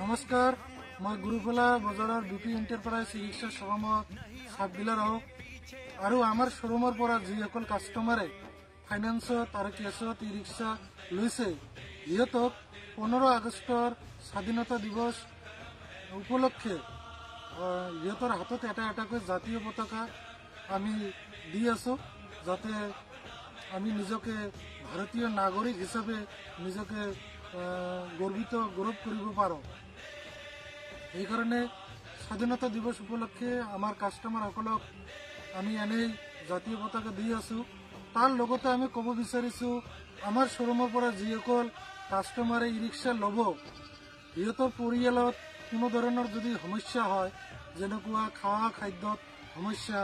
নমস্কাৰ, মই গুৰুফলা বজাৰৰ বিপি এণ্টাৰপ্ৰাইজ ই ৰিক্সা শ্বৰুমৰ সাব ডিলাৰ হওক আৰু আমাৰ শ্বৰুমৰ পৰা যিসকল কাষ্টমাৰে ফাইনেন্সত আৰু কেছত ই ৰিক্সা লৈছে সিহঁতক 15 আগষ্টৰ স্বাধীনতা দিৱস উপলক্ষে সিহঁতৰ হাতত এটা এটাকৈ জাতীয় পতাকা আমি দি আছো, যাতে আমি নিজকে ভাৰতীয় নাগৰিক হিচাপে নিজকে গৌৰৱ কৰিব পাৰোঁ। এইকাৰণে স্বাধীনতা দিৱস উপলক্ষে আমাৰ কাষ্টমাৰসকলক আমি এনেই জাতীয় পতাকা দি আছো। তাৰ লগতে আমি ক'ব বিচাৰিছোঁ, আমাৰ শ্বৰুমৰ পৰা যিসকল কাষ্টমাৰে ই ৰিক্সা ল'ব সিহঁতৰ পৰিয়ালত কোনো ধৰণৰ যদি সমস্যা হয়, যেনেকুৱা খোৱা খাদ্যত সমস্যা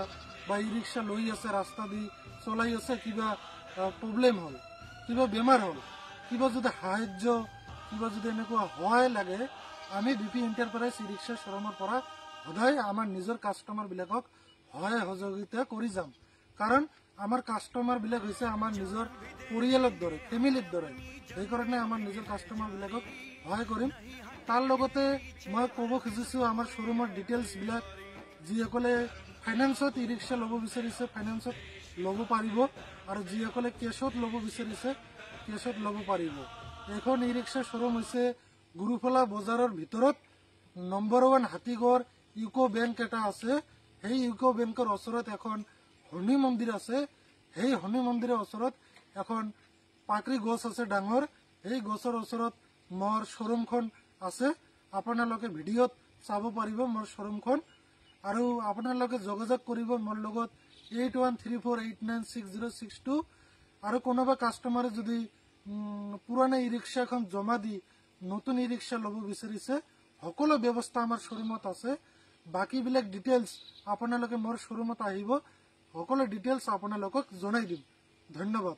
বা ই ৰিক্সা লৈ আছে, ৰাস্তা দি চলাই আছে, কিবা প্ৰব্লেম হ'ল, কিবা বেমাৰ হ'ল, কিবা যদি সাহায্য কিবা যদি এনেকুৱা হয় লাগে, আমি বিপি এণ্টাৰপ্ৰাইজ ই ৰিক্সা শ্বৰুমৰ পৰা সদায় আমাৰ নিজৰ কাষ্টমাৰবিলাকক সহায় সহযোগিতা কৰি যাম। কাৰণ আমাৰ কাষ্টমাৰবিলাক হৈছে আমাৰ নিজৰ পৰিয়ালৰ দৰে, ফেমিলিৰ দৰে। সেইকাৰণে আমাৰ নিজৰ কাষ্টমাৰবিলাকক সহায় কৰিম। তাৰ লগতে মই ক'ব খুজিছোঁ, আমাৰ শ্বৰুমৰ ডিটেইলছবিলাক যিসকলে ফাইনেন্সত ই ৰিক্সা ল'ব বিচাৰিছে ফাইনেন্সত ল'ব পাৰিব, আৰু যিসকলে কেছত ল'ব বিচাৰিছে কেছত ল'ব পাৰিব। এখন ই ৰিক্সা শ্বৰুম হৈছে গুৰুফলা বজাৰৰ ভিতৰত নম্বৰ 1 হাতীগড় ইউকো বেংক এটা আছে। সেই ইউকো বেংকৰ ওচৰত এখন শনি মন্দিৰ আছে। সেই শনি মন্দিৰৰ ওচৰত এখন পাকৰি গছ আছে ডাঙৰ। সেই গছৰ ওচৰত মোৰ শ্বৰুমখন আছে। আপোনালোকে ভিডিঅ'ত চাব পাৰিব মোৰ শ্বৰুমখন, আৰু আপোনালোকে যোগাযোগ কৰিব মোৰ লগত 8134896062। আৰু কোনোবা কাষ্টমাৰে যদি পুৰণা ই ৰিক্সাখন জমা দি নতুন ই ৰিক্সা ল'ব বিচাৰিছে, সকলো ব্যৱস্থা আমাৰ শ্বৰুমত আছে। বাকীবিলাক ডিটেইলছ আপোনালোকে মোৰ শ্বৰুমত আহিব, সকলো ডিটেইলছ আপোনালোকক জনাই দিম। ধন্যবাদ।